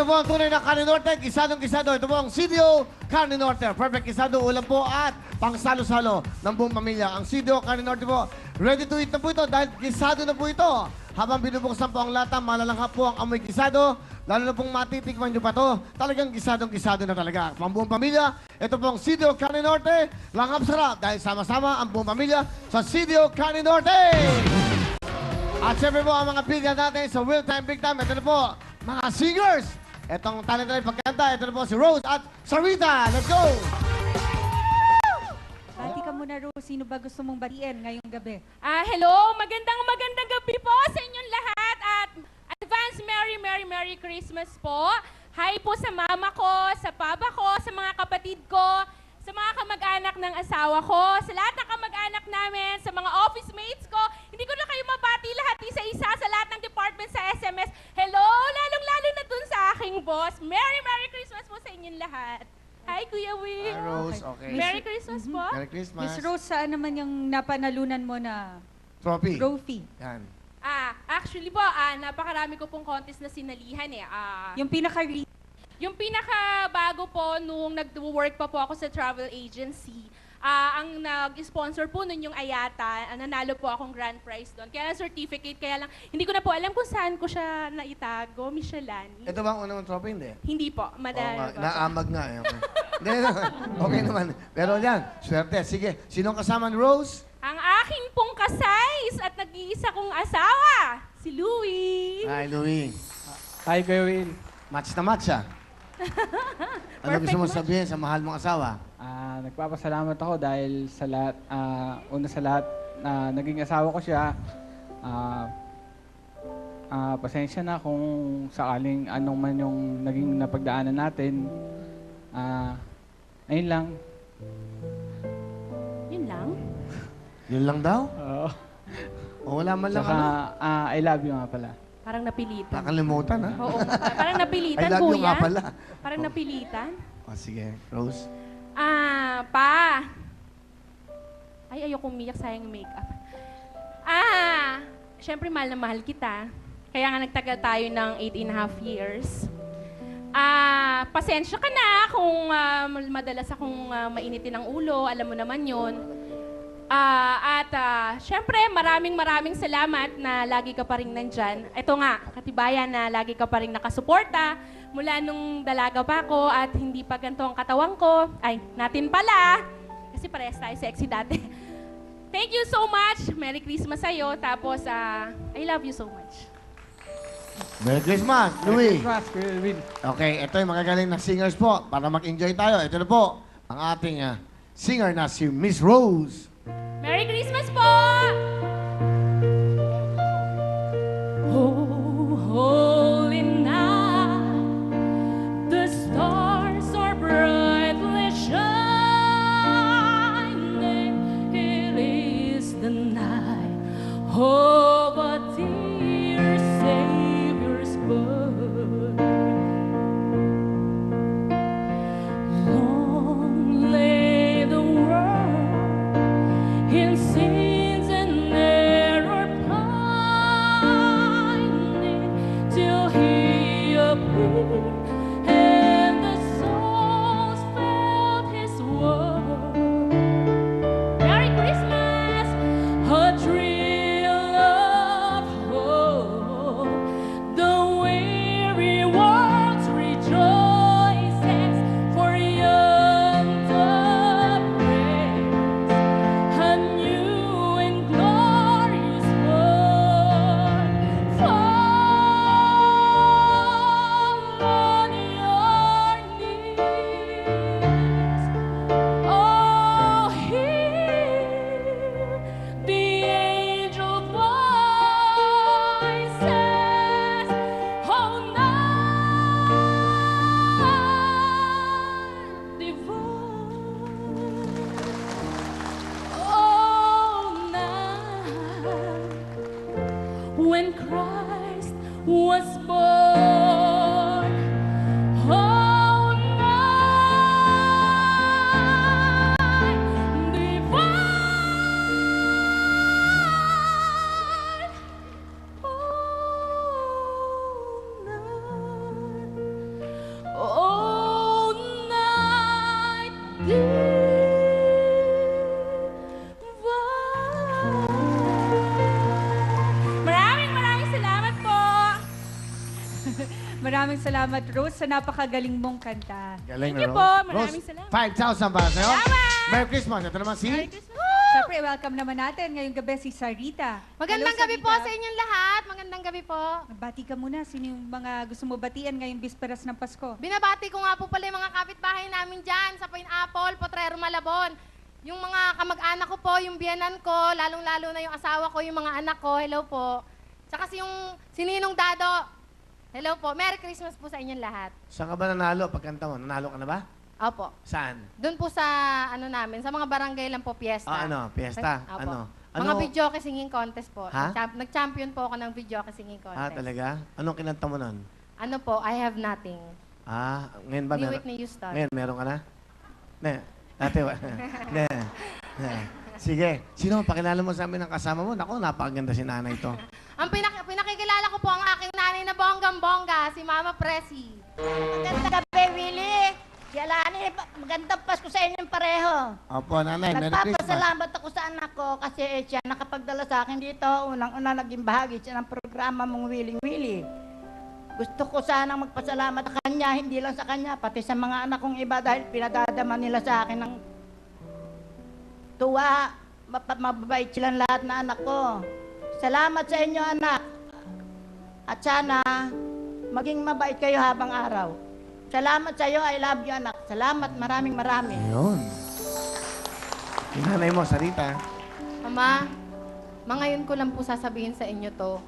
Ito po ang tunay na Carne Norte, gisadong-gisado. Ito po ang CDO Carne Norte. Perfect gisado, ulam po at pangsalo-salo ng buong pamilya. Ang CDO Carne Norte po, ready to eat na po ito dahil gisado na po ito. Habang binubuksan po ang lata, malalangha po ang amoy gisado. Lalo na pong matitikman nyo pa to. Talagang gisadong-gisado na talaga. Pang buong pamilya, ito po ang CDO Carne Norte. Langhap sarap dahil sama-sama ang buong pamilya sa CDO Carne Norte. At syempre po ang mga bigyan natin sa Real Time Big Time. Ito na po, mga singers. Itong talent na pagkanta. Ito na po si Rose at Sarita. Let's go! Bati ka muna, Rose. Sino ba gusto mong batiin ngayong gabi? Hello, magandang gabi po sa inyong lahat at advance Merry Christmas po. Hi po sa mama ko, sa papa ko, sa mga kapatid ko, sa mga kamag-anak ng asawa ko, sa lahat ng kamag-anak namin, sa mga office mates ko. Hindi ko na kayo mabati lahat isa-isa sa lahat ng department sa SMS. Hello, lalong-lalo na dun sa aking boss. Merry Christmas po sa inyong lahat. Hi, Kuya Will. Hi, Rose. Okay. Merry Christmas po. Merry Christmas. Miss Rose, saan naman yung napanalunan mo na Trophy. trophy? Yan. Actually po, napakarami ko pong contest na sinalihan eh. Yung Yung pinaka-bago po nung nag-work pa po ako sa travel agency, ang nag-sponsor po nun yung Ayata, nanalo po akong grand prize doon. Kaya lang certificate, kaya lang hindi ko na po alam kung saan ko siya naitago, Michelani. Ito ba ang unang trophy? Hindi. Hindi po, Oo madami nga, po. naamag nga. Eh. Okay. Hindi, okay naman. Pero yan, swerte. Sige, sinong kasama ni Rose? Ang aking pong kasays at nag-iisa kong asawa, si Louie. Hi, Louie. Hi, Kuya Will. Match na match, ah. Ano gusto mo sabihin sa mahal mong asawa? Nagpapasalamat ako dahil sa lahat, una sa lahat, naging asawa ko siya. Pasensya na kung sakaling anong man yung naging napagdaanan natin. Ayun lang. Yun lang. Yun lang daw? Oo. O wala man lang Saka, ano? I love you nga pala. Parang napilitan. Nakalimutan, ha? Oo, parang napilitan, I love you kuya. nga pala. Parang napilitan. O sige, Rose. Pa. Ay, ayoko umiyak, sayang yung makeup. Siyempre, mahal na mahal kita. Kaya nga nagtagal tayo ng 8.5 years. Pasensya ka na kung madalas akong mainitin ng ulo. Alam mo naman yon. Siyempre, maraming salamat na lagi ka pa rin nandyan. Ito nga, katibayan na lagi ka pa rin nakasuporta mula nung dalaga pa ako at hindi pa ganito ang katawan ko. Ay, natin pala. Kasi parehas tayo sexy dati. Thank you so much. Merry Christmas sa'yo. Tapos, I love you so much. Merry Christmas, Merry Louie. Christmas, Kuya Will. Okay, ito yung magagaling na singers po. Para mag-enjoy tayo. Ito na po, ang ating singer na si Miss Rose. Merry Christmas po! Oh, holy night, the stars are brightly shining. It is the night of a dear Savior's birth. Long lay the world in sins and salamat, Rose, sa napakagaling mong kanta. Galing Thank you na, po. Rose. Maraming Rose, salamat. 5,000 para sa'yo. Salamat! Merry Christmas. Ito naman si... Siyempre, welcome naman natin ngayong gabi si Sarita. Magandang Hello, gabi po Sarita. sa inyong lahat. Magandang gabi po. Bati ka muna. Sino yung mga gusto mo batian ngayong bisperas ng Pasko? Binabati ko nga po pala yung mga kapitbahay namin dyan sa Pineapple, Potrero, Malabon. Yung mga kamag-anak ko po, yung biyenan ko, lalong-lalo na yung asawa ko, yung mga anak ko, hello po. Tsaka yung sininong dado, hello po. Merry Christmas po sa inyong lahat. Saan ka ba nanalo pagkanta mo? Nanalo ka na ba? Opo. Saan? Doon po sa ano namin, sa mga barangay lang po, fiesta. Ano? Fiesta? Opo. Ano? Mga video singing contest po. Ha? Nag-champion po ako ng video singing Ah, contest. talaga? Anong kinanta mo nun? Ano po, I Have Nothing. Ah, ngayon ba Ni meron? Whitney Houston. Ngayon, meron ka na? Ne. Dati, ne. Sige. Sino ang pakilala mo sa amin ng kasama mo? Naku, napakaganda si nanay to. Ang pinakikilala ko po ang aking nanay na bonggang-bongga, si Mama Presi. Magandang gabi, Willie. Si Alani, magandang Pasko sa inyong pareho. Opo, nanay. Merry Christmas. Nagpapasalamat ako sa anak ko kasi siya nakapagdala sa akin dito. Unang-una naging bahagi siya ng programa mong Willing Willie. Gusto ko sanang magpasalamat sa kanya, hindi lang sa kanya, pati sa mga anak kong iba dahil pinadadama nila sa akin ng tuwa. Mababait silang lahat na anak ko. Salamat sa inyo, anak. At sana, maging mabait kayo habang araw. Salamat sa iyo. I love you, anak. Salamat. Maraming. Ayun. Yung nanay mo, Sarita. Mama, ngayon ko lang po sasabihin sa inyo to.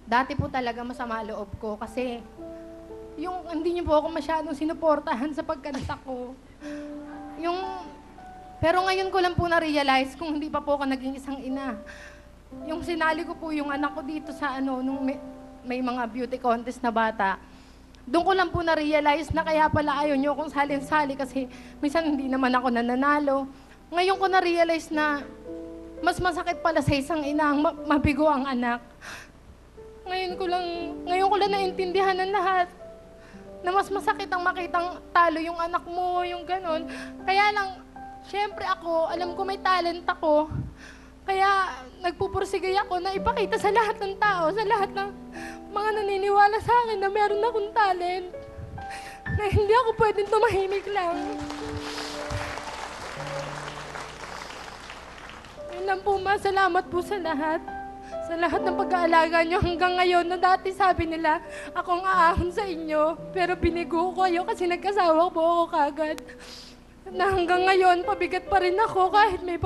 Dati po talaga masama loob ko kasi yung hindi niyo po ako masyadong sinuportahan sa pagkanta ko. Pero ngayon ko lang po na-realize kung hindi pa po ako naging isang ina. Yung sinali ko po yung anak ko dito sa nung may mga beauty contest na bata. Doon ko lang po na-realize na kaya pala ayaw niyo akong salin-sali kasi minsan hindi naman ako nananalo. Ngayon ko na-realize na mas masakit pala sa isang ina ang mabigo ang anak. Ngayon ko lang naintindihan ng lahat na mas masakit ang makitang talo yung anak mo, yung ganon. Kaya lang, syempre ako, alam ko may talent ako. Kaya nagpupursigay ako na ipakita sa lahat ng tao, sa lahat ng mga naniniwala sa akin na meron akong talent. Na hindi ako pwedeng tumahimik lang. Yun lang po, ma. Salamat po sa lahat. Sa lahat ng pag-aalaga nyo hanggang ngayon na dati sabi nila, akong aahon sa inyo. Pero binigo ko kayo kasi nagkasawa po ako kagad. Na hanggang ngayon, pabigat pa rin ako kahit may